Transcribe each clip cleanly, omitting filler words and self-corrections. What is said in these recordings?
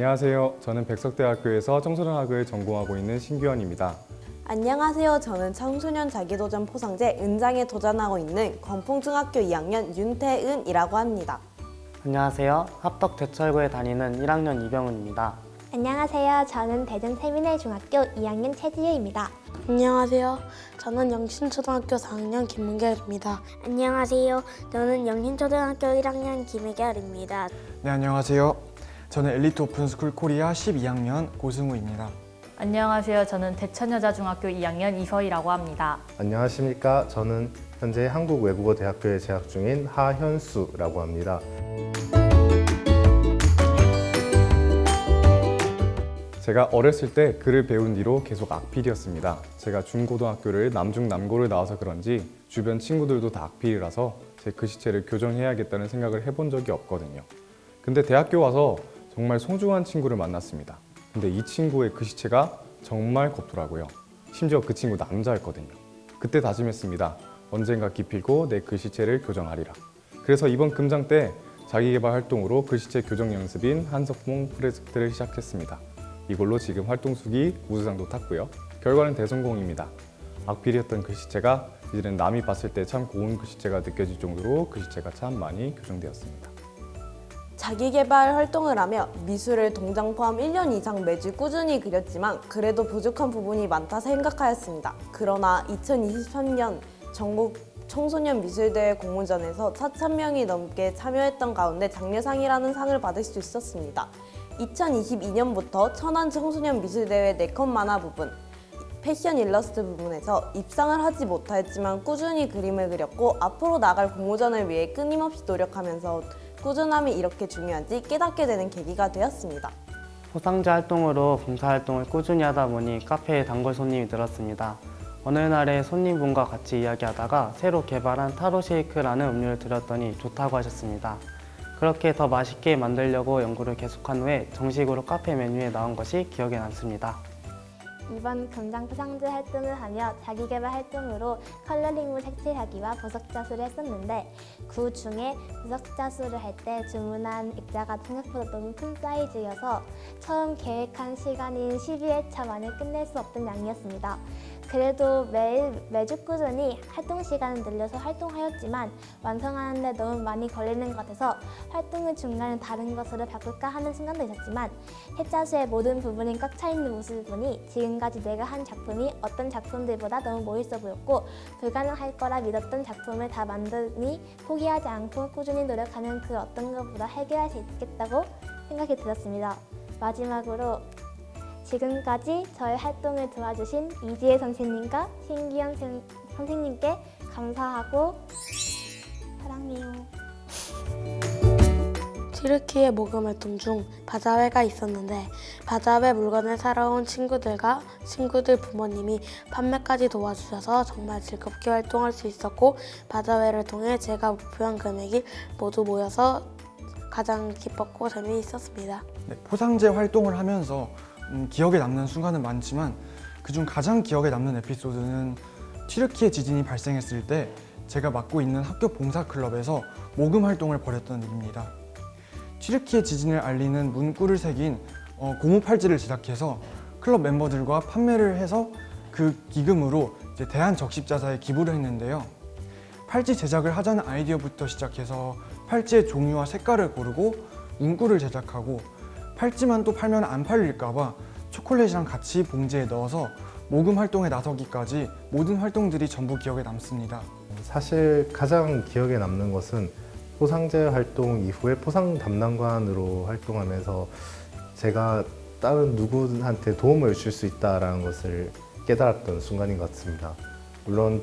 안녕하세요. 저는 백석대학교에서 청소년학을 전공하고 있는 신규현입니다. 안녕하세요. 저는 청소년 자기도전 포상제 은장에 도전하고 있는 건풍중학교 2학년 윤태은이라고 합니다. 안녕하세요. 합덕대철고에 다니는 1학년 이병훈입니다. 안녕하세요. 저는 대전 세미넬중학교 2학년 최지유입니다. 안녕하세요. 저는 영신초등학교 4학년 김문결입니다. 안녕하세요. 저는 영신초등학교 1학년 김혜결입니다. 네, 안녕하세요. 저는 엘리트 오픈스쿨 코리아 12학년 고승우입니다. 안녕하세요. 저는 대천여자중학교 2학년 이서희라고 합니다. 안녕하십니까. 저는 현재 한국외국어대학교에 재학 중인 하현수라고 합니다. 제가 어렸을 때 글을 배운 뒤로 계속 악필이었습니다. 제가 중고등학교를 남중남고를 나와서 그런지 주변 친구들도 다 악필이라서 제 글씨체를 교정해야겠다는 생각을 해본 적이 없거든요. 근데 대학교 와서 정말 소중한 친구를 만났습니다. 근데 이 친구의 글씨체가 정말 곱더라고요. 심지어 그 친구 남자였거든요. 그때 다짐했습니다. 언젠가 기필코 내 글씨체를 교정하리라. 그래서 이번 금장 때 자기계발 활동으로 글씨체 교정 연습인 한석봉 프로젝트를 시작했습니다. 이걸로 지금 활동수기 우수상도 탔고요. 결과는 대성공입니다. 악필이었던 글씨체가 이제는 남이 봤을 때 참 고운 글씨체가 느껴질 정도로 글씨체가 참 많이 교정되었습니다. 자기개발 활동을 하며 미술을 동장 포함 1년 이상 매주 꾸준히 그렸지만 그래도 부족한 부분이 많다 생각하였습니다. 그러나 2023년 전국 청소년 미술대회 공모전에서 4,000명이 넘게 참여했던 가운데 장려상이라는 상을 받을 수 있었습니다. 2022년부터 천안 청소년 미술대회 4컷 만화 부분, 패션 일러스트 부분에서 입상을 하지 못하였지만 꾸준히 그림을 그렸고 앞으로 나갈 공모전을 위해 끊임없이 노력하면서 꾸준함이 이렇게 중요한지 깨닫게 되는 계기가 되었습니다. 포상제 활동으로 봉사활동을 꾸준히 하다 보니 카페에 단골 손님이 늘었습니다. 어느 날에 손님분과 같이 이야기하다가 새로 개발한 타로 쉐이크라는 음료를 드렸더니 좋다고 하셨습니다. 그렇게 더 맛있게 만들려고 연구를 계속한 후에 정식으로 카페 메뉴에 나온 것이 기억에 남습니다. 이번 금장 포상제 활동을 하며 자기개발 활동으로 컬러링물 색칠하기와 보석 자수를 했었는데 그 중에 보석 자수를 할 때 주문한 액자가 생각보다 너무 큰 사이즈여서 처음 계획한 시간인 12회차 만에 끝낼 수 없던 양이었습니다. 그래도 매주 꾸준히 활동 시간을 늘려서 활동하였지만 완성하는데 너무 많이 걸리는 것 같아서 활동을 중간에 다른 것으로 바꿀까 하는 순간도 있었지만 해자수의 모든 부분이 꽉 차있는 모습을 보니 지금까지 내가 한 작품이 어떤 작품들보다 너무 멋있어 보였고 불가능할 거라 믿었던 작품을 다 만드니 포기하지 않고 꾸준히 노력하면 그 어떤 것보다 해결할 수 있겠다고 생각이 들었습니다. 마지막으로 지금까지 저의 활동을 도와주신 이지혜 선생님과 신기현 선생님께 감사하고 사랑해요. 튀르키예 모금 활동 중 바자회가 있었는데 바자회 물건을 사러 온 친구들 부모님이 판매까지 도와주셔서 정말 즐겁게 활동할 수 있었고 바자회를 통해 제가 목표한 금액이 모두 모여서 가장 기뻤고 재미있었습니다. 네, 포상제 활동을 하면서 기억에 남는 순간은 많지만 그중 가장 기억에 남는 에피소드는 튀르키예 지진이 발생했을 때 제가 맡고 있는 학교 봉사클럽에서 모금 활동을 벌였던 일입니다. 튀르키예 지진을 알리는 문구를 새긴 고무 팔찌를 제작해서 클럽 멤버들과 판매를 해서 그 기금으로 이제 대한적십자사에 기부를 했는데요. 팔찌 제작을 하자는 아이디어부터 시작해서 팔찌의 종류와 색깔을 고르고 문구를 제작하고 팔찌만 또 팔면 안 팔릴까봐 초콜릿이랑 같이 봉지에 넣어서 모금 활동에 나서기까지 모든 활동들이 전부 기억에 남습니다. 사실 가장 기억에 남는 것은 포상제 활동 이후에 포상 담당관으로 활동하면서 제가 다른 누구한테 도움을 줄 수 있다는 것을 깨달았던 순간인 것 같습니다. 물론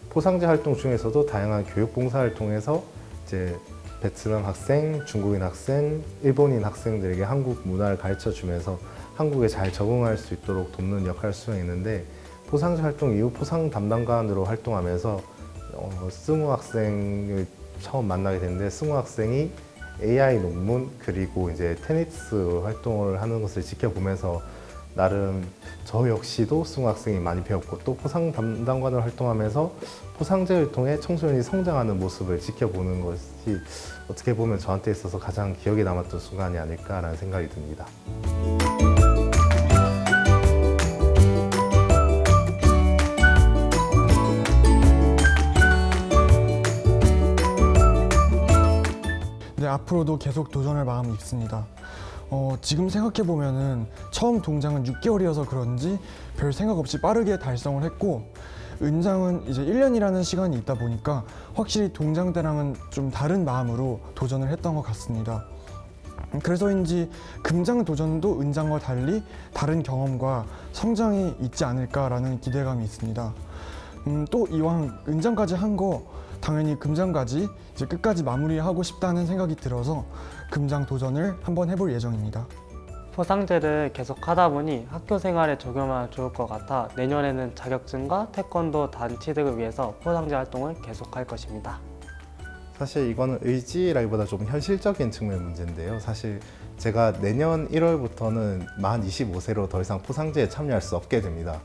포상제 활동 중에서도 다양한 교육 봉사를 통해서 이제 베트남 학생, 중국인 학생, 일본인 학생들에게 한국 문화를 가르쳐 주면서 한국에 잘 적응할 수 있도록 돕는 역할을 수행했는데 포상제 활동 이후 포상 담당관으로 활동하면서 승우 학생을 처음 만나게 됐는데 승우 학생이 AI 논문 그리고 이제 테니스 활동을 하는 것을 지켜보면서 나름 저 역시도 수능학생이 많이 배웠고 또 포상 담당관으로 활동하면서 포상제를 통해 청소년이 성장하는 모습을 지켜보는 것이 어떻게 보면 저한테 있어서 가장 기억에 남았던 순간이 아닐까라는 생각이 듭니다. 네, 앞으로도 계속 도전할 마음이 있습니다. 지금 생각해보면은 처음 동장은 6개월이어서 그런지 별 생각 없이 빠르게 달성을 했고 은장은 이제 1년이라는 시간이 있다 보니까 확실히 동장 때랑은 좀 다른 마음으로 도전을 했던 것 같습니다. 그래서인지 금장 도전도 은장과 달리 다른 경험과 성장이 있지 않을까라는 기대감이 있습니다. 또 이왕 은장까지 한 거 당연히 금장까지 이제 끝까지 마무리하고 싶다는 생각이 들어서 금장 도전을 한번 해볼 예정입니다. 포상제를 계속 하다 보니 학교 생활에 적용하면 좋을 것 같아 내년에는 자격증과 태권도 단 취득을 위해서 포상제 활동을 계속할 것입니다. 사실 이거는 의지라기보다 좀 현실적인 측면 문제인데요. 사실 제가 내년 1월부터는 만 25세로 더 이상 포상제에 참여할 수 없게 됩니다.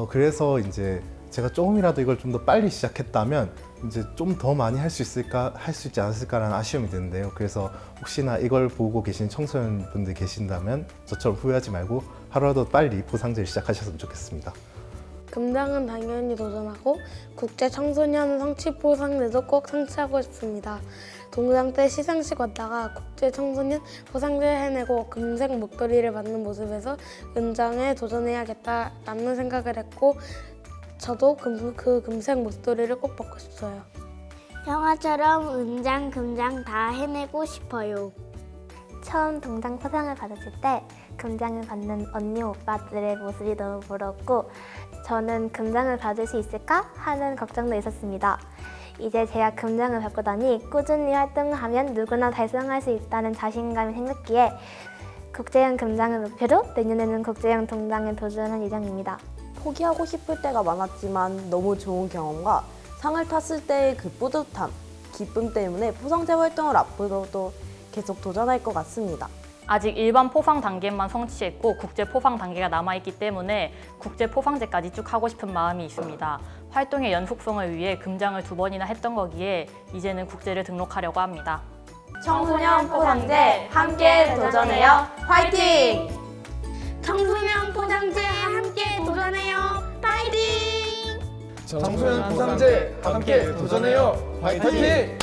그래서 이제 제가 조금이라도 이걸 좀 더 빨리 시작했다면 이제 좀 더 많이 할 수 있지 않았을까라는 아쉬움이 드는데요. 그래서 혹시나 이걸 보고 계신 청소년분들 계신다면 저처럼 후회하지 말고 하루라도 빨리 포상제를 시작하셨으면 좋겠습니다. 금장은 당연히 도전하고 국제 청소년 성취 포상제도 꼭 성취하고 싶습니다. 동장 때 시상식 왔다가 국제 청소년 포상제 해내고 금색 목도리를 받는 모습에서 은장에 도전해야겠다라는 생각을 했고 저도 그 금색 목도리를 꼭 받고 싶어요. 영화처럼 은장, 금장 다 해내고 싶어요. 처음 동장 포상을 받았을 때 금장을 받는 언니 오빠들의 모습이 너무 부럽고 저는 금장을 받을 수 있을까 하는 걱정도 있었습니다. 이제 제가 금장을 받고 나니 꾸준히 활동을 하면 누구나 달성할 수 있다는 자신감이 생겼기에 국제형 금장을 목표로 내년에는 국제형 동장에 도전할 예정입니다. 포기하고 싶을 때가 많았지만 너무 좋은 경험과 상을 탔을 때의 그 뿌듯함, 기쁨 때문에 포상제 활동을 앞으로도 계속 도전할 것 같습니다. 아직 일반 포상 단계만 성취했고 국제 포상 단계가 남아있기 때문에 국제 포상제까지 쭉 하고 싶은 마음이 있습니다. 활동의 연속성을 위해 금장을 2번이나 했던 거기에 이제는 국제를 등록하려고 합니다. 청소년 포상제 함께 도전해요. 화이팅! 청소년 포상제 함께 도전해요. 파이팅! 청소년 포상제 함께 도전해요. 화이팅!